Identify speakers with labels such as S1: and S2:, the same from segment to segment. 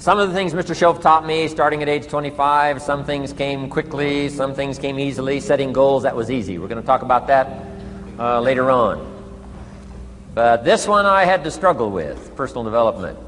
S1: Some of the things Mr. Shoaff taught me starting at age 25, some things came quickly, some things came easily. Setting goals, that was easy. We're going to talk about that later on. But this one I had to struggle with, personal development.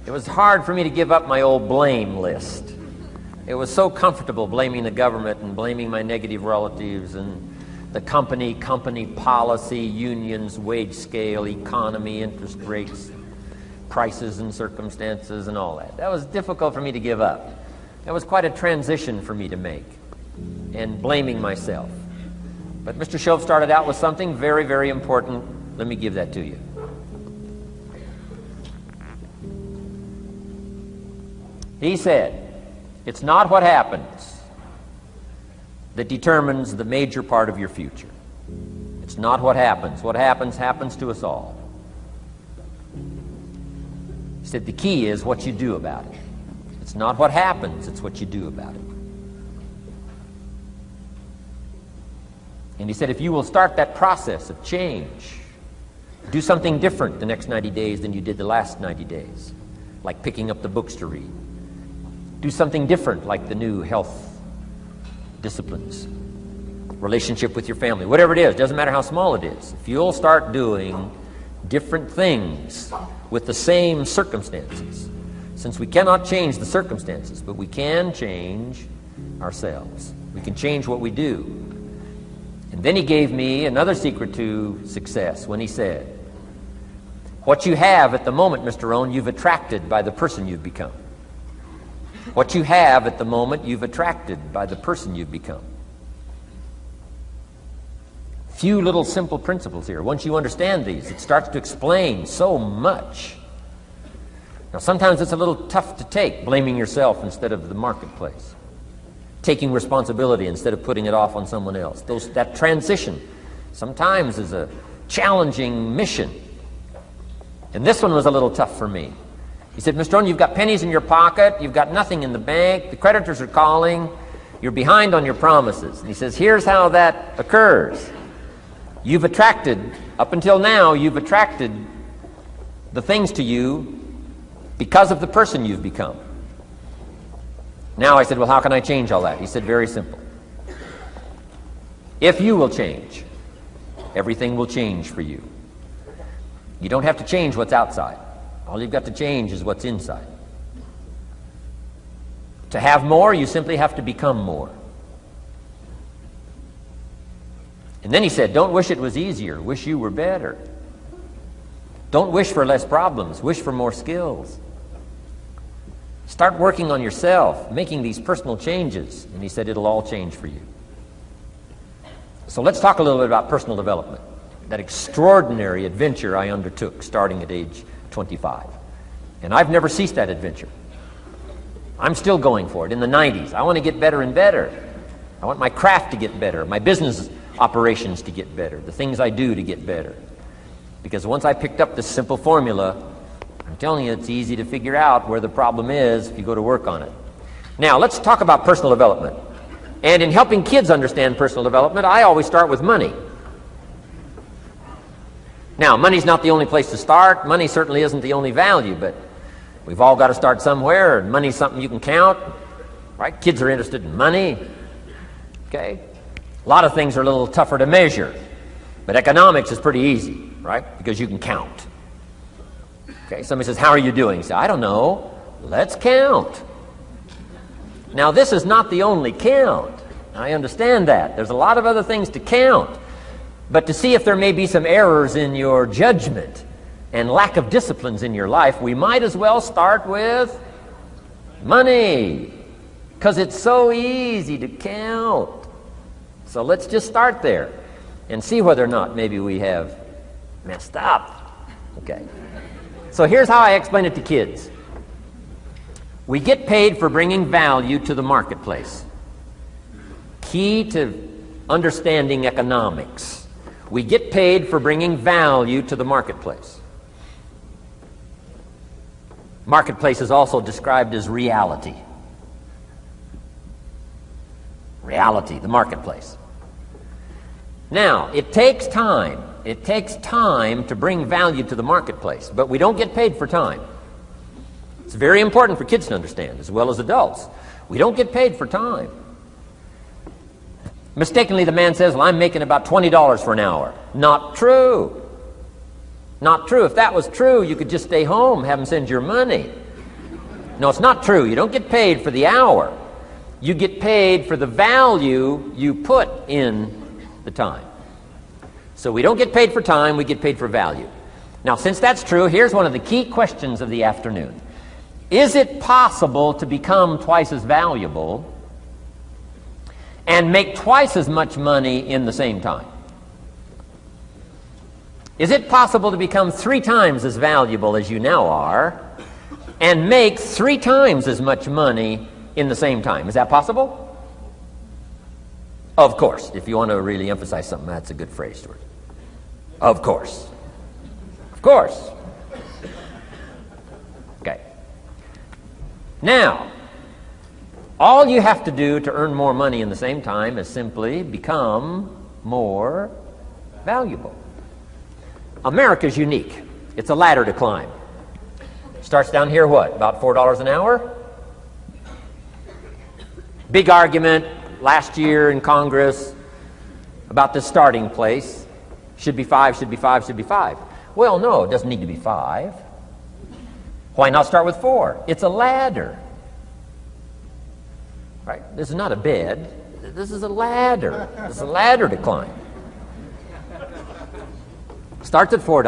S1: It was hard for me to give up my old blame list. It was so comfortable blaming the government and blaming my negative relatives and the company policy, unions, wage scale, economy, interest rates, prices and circumstances and all that. That was difficult for me to give up. That was quite a transition for me to make, and blaming myself. But Mr. Shoaff started out with something very, very important. Let me give that to you. He said, it's not what happens that determines the major part of your future. It's not what happens. What happens to us all. He said the key is what you do about it. It's not what happens, it's what you do about it. And he said if you will start that process of change, do something different the next 90 days than you did the last 90 days, like picking up the books to read. Do something different, like the new health disciplines, relationship with your family, whatever it is, doesn't matter how small it is. If you'll start doing different things with the same circumstances, since we cannot change the circumstances, but we can change ourselves. We can change what we do. And then he gave me another secret to success when he said, what you have at the moment, Mr. Rohn, you've attracted by the person you've become. What you have at the moment, you've attracted by the person you've become. Few little simple principles here. Once you understand these, it starts to explain so much. Now, sometimes it's a little tough to take, blaming yourself instead of the marketplace, taking responsibility instead of putting it off on someone else. That transition sometimes is a challenging mission. And this one was a little tough for me. He said, Mr. Rohn, you've got pennies in your pocket, you've got nothing in the bank, the creditors are calling, you're behind on your promises. And he says, here's how that occurs. You've attracted, up until now, you've attracted the things to you because of the person you've become. Now I said, well, how can I change all that? He said, very simple. If you will change, everything will change for you. You don't have to change what's outside. All you've got to change is what's inside. To have more, you simply have to become more. And then he said, don't wish it was easier, wish you were better. Don't wish for less problems, wish for more skills. Start working on yourself, making these personal changes. And he said, it'll all change for you. So let's talk a little bit about personal development. That extraordinary adventure I undertook starting at age 25. And I've never ceased that adventure. I'm still going for it in the 90s. I want to get better and better. I want my craft to get better, my business operations to get better, the things I do to get better. Because once I picked up this simple formula, I'm telling you, it's easy to figure out where the problem is if you go to work on it. Now, let's talk about personal development. And in helping kids understand personal development, I always start with money. Now, money's not the only place to start. Money certainly isn't the only value, but we've all got to start somewhere, and money's something you can count, right? Kids are interested in money, okay? A lot of things are a little tougher to measure, but economics is pretty easy, right? Because you can count. Okay, somebody says, how are you doing? You say, I don't know. Let's count. Now, this is not the only count. I understand that. There's a lot of other things to count. But to see if there may be some errors in your judgment and lack of disciplines in your life, we might as well start with money, because it's so easy to count. So let's just start there and see whether or not maybe we have messed up. Okay. So here's how I explain it to kids. We get paid for bringing value to the marketplace. Key to understanding economics. We get paid for bringing value to the marketplace. Marketplace is also described as reality. Reality, the marketplace. Now, it takes time. It takes time to bring value to the marketplace, but we don't get paid for time. It's very important for kids to understand, as well as adults. We don't get paid for time. Mistakenly, the man says, well, I'm making about $20 for an hour. Not true. Not true. If that was true, you could just stay home, have them send your money. No, it's not true. You don't get paid for the hour. You get paid for the value you put in the time. So we don't get paid for time, we get paid for value. Now, since that's true, here's one of the key questions of the afternoon. Is it possible to become twice as valuable and make twice as much money in the same time? Is it possible to become 3 times as valuable as you now are and make 3 times as much money in the same time? Is that possible? Of course. If you want to really emphasize something, that's a good phrase, Stuart. Of course. Of course. Okay. Now, all you have to do to earn more money in the same time is simply become more valuable. America's unique. It's a ladder to climb. Starts down here, what, about $4 an hour? Big argument last year in Congress about the starting place. Should be 5, should be 5, should be 5. Well, no, it doesn't need to be 5. Why not start with 4? It's a ladder. Right? This is not a bed. This is a ladder. This is a ladder to climb. Starts at $4.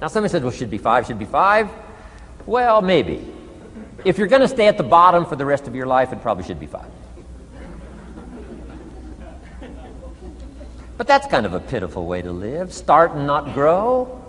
S1: Now somebody says, well, should be 5, should be 5. Well, maybe. If you're going to stay at the bottom for the rest of your life, it probably should be 5. But that's kind of a pitiful way to live. Start and not grow.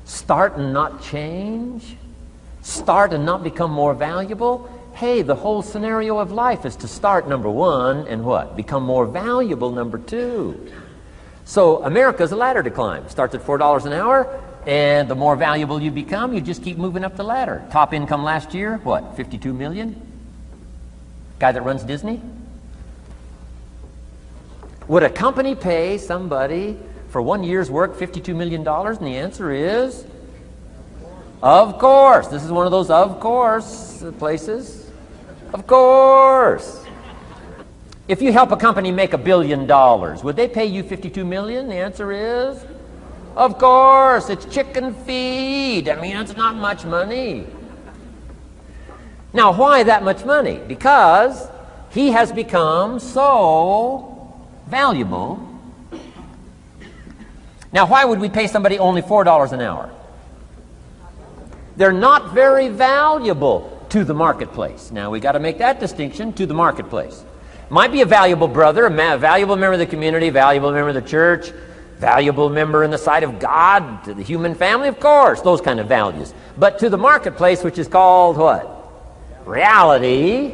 S1: Start and not change. Start and not become more valuable. Hey, the whole scenario of life is to start, number 1, and what? Become more valuable, number 2. So America's a ladder to climb. Starts at $4 an hour, and the more valuable you become, you just keep moving up the ladder. Top income last year, what, 52 million? Guy that runs Disney? Would a company pay somebody for 1 year's work $52 million? And the answer is, of course. This is one of those of course places. Of course. If you help a company make $1 billion, would they pay you $52 million? The answer is, of course. It's chicken feed. I mean, it's not much money. Now, why that much money? Because he has become so valuable. Now, why would we pay somebody only $4 an hour? They're not very valuable to the marketplace. Now, we got to make that distinction, to the marketplace. Might be a valuable brother, a valuable member of the community, valuable member of the church, valuable member in the sight of God, to the human family, of course, those kind of values. But to the marketplace, which is called what? Reality.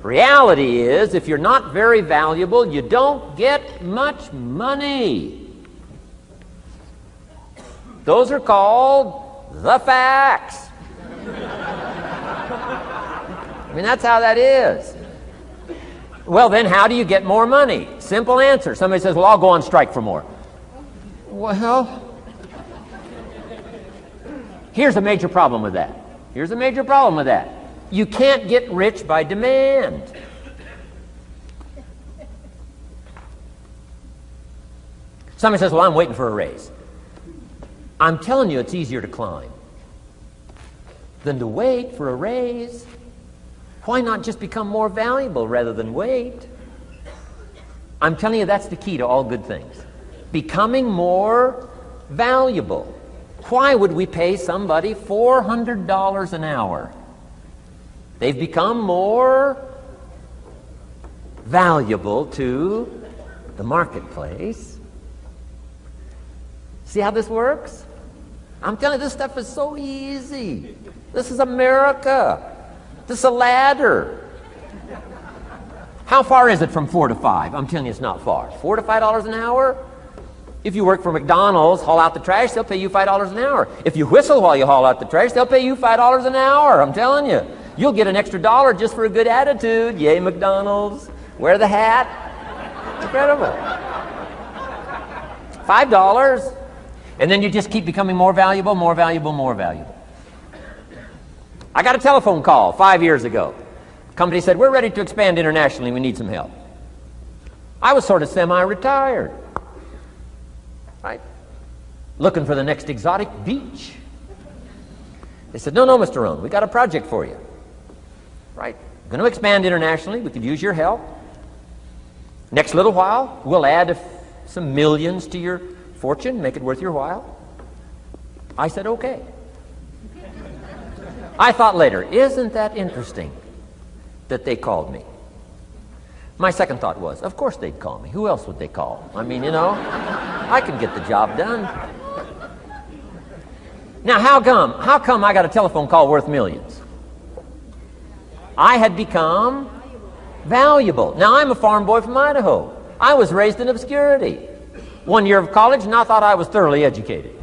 S1: Reality is, if you're not very valuable, you don't get much money. Those are called the facts. I mean, that's how that is. Well, then, how do you get more money? Simple answer. Somebody says, well, I'll go on strike for more. Well, here's a major problem with that. Here's a major problem with that. You can't get rich by demand. Somebody says, well, I'm waiting for a raise. I'm telling you, it's easier to climb than to wait for a raise. Why not just become more valuable rather than wait? I'm telling you, that's the key to all good things. Becoming more valuable. Why would we pay somebody $400 an hour? They've become more valuable to the marketplace. See how this works? I'm telling you, this stuff is so easy. This is America. This is a ladder. How far is it from 4 to 5? I'm telling you, it's not far. $4 to $5 an hour? If you work for McDonald's, haul out the trash, they'll pay you $5 an hour. If you whistle while you haul out the trash, they'll pay you $5 an hour. I'm telling you. You'll get an extra $1 just for a good attitude. Yay, McDonald's. Wear the hat. It's incredible. $5. And then you just keep becoming more valuable, more valuable, more valuable. I got a telephone call 5 years ago. The company said, we're ready to expand internationally. We need some help. I was sort of semi-retired, right? Looking for the next exotic beach. They said, no, Mr. Rohn, we got a project for you, right? We're going to expand internationally. We could use your help. Next little while, we'll add some millions to your fortune, make it worth your while. I said, okay. I thought later, isn't that interesting that they called me? My second thought was, of course they'd call me. Who else would they call? I mean, I can get the job done. Now, how come I got a telephone call worth millions? I had become valuable. Now, I'm a farm boy from Idaho. I was raised in obscurity. 1 year of college, and I thought I was thoroughly educated.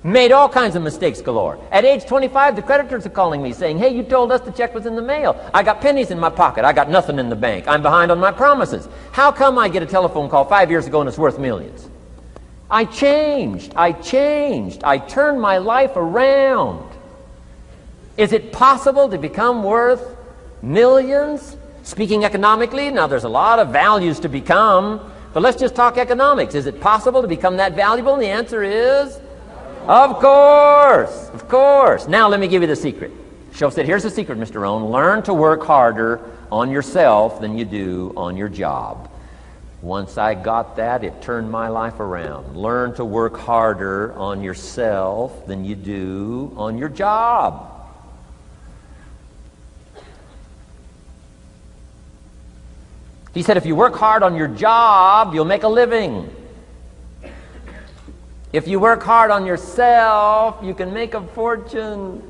S1: Made all kinds of mistakes galore. At age 25, the creditors are calling me saying, hey, you told us the check was in the mail. I got pennies in my pocket. I got nothing in the bank. I'm behind on my promises. How come I get a telephone call 5 years ago and it's worth millions? I changed. I turned my life around. Is it possible to become worth millions? Speaking economically, now there's a lot of values to become, but let's just talk economics. Is it possible to become that valuable? And the answer is, of course. Now let me give you the secret. Shoaff said, here's the secret, Mr. Rohn. Learn to work harder on yourself than you do on your job. Once I got that, it turned my life around. Learn to work harder on yourself than you do on your job. He said, if you work hard on your job, you'll make a living. If you work hard on yourself, you can make a fortune.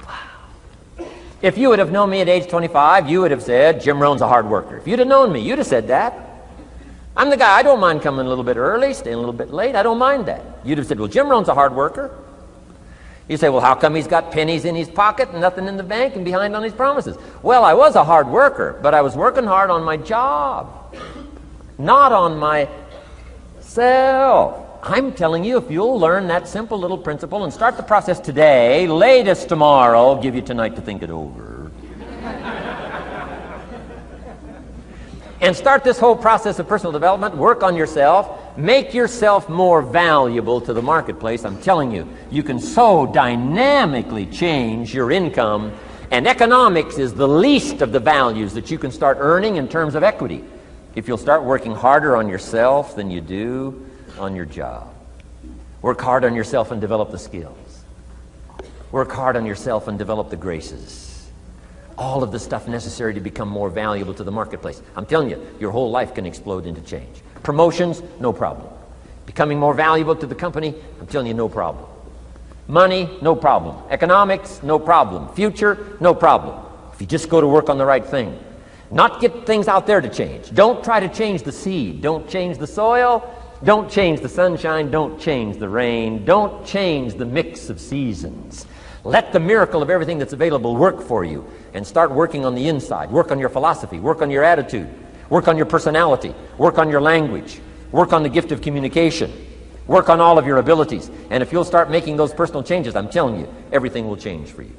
S1: Wow. If you would have known me at age 25, you would have said, Jim Rohn's a hard worker. If you'd have known me, you'd have said that. I'm the guy, I don't mind coming a little bit early, staying a little bit late. I don't mind that. You'd have said, well, Jim Rohn's a hard worker. You say, well, how come he's got pennies in his pocket and nothing in the bank and behind on his promises? Well, I was a hard worker, but I was working hard on my job, not on myself. I'm telling you, if you'll learn that simple little principle and start the process today, latest tomorrow, I'll give you tonight to think it over. And start this whole process of personal development, work on yourself, make yourself more valuable to the marketplace. I'm telling you, you can so dynamically change your income, and economics is the least of the values that you can start earning in terms of equity if you'll start working harder on yourself than you do on your job. Work hard on yourself and develop the skills. Work hard on yourself and develop the graces. All of the stuff necessary to become more valuable to the marketplace. I'm telling you, your whole life can explode into change. Promotions, no problem. Becoming more valuable to the company, I'm telling you, no problem. Money, no problem. Economics, no problem. Future, no problem. If you just go to work on the right thing. Not get things out there to change. Don't try to change the seed. Don't change the soil. Don't change the sunshine. Don't change the rain. Don't change the mix of seasons. Let the miracle of everything that's available work for you, and start working on the inside. Work on your philosophy. Work on your attitude. Work on your personality. Work on your language. Work on the gift of communication. Work on all of your abilities. And if you'll start making those personal changes, I'm telling you, everything will change for you.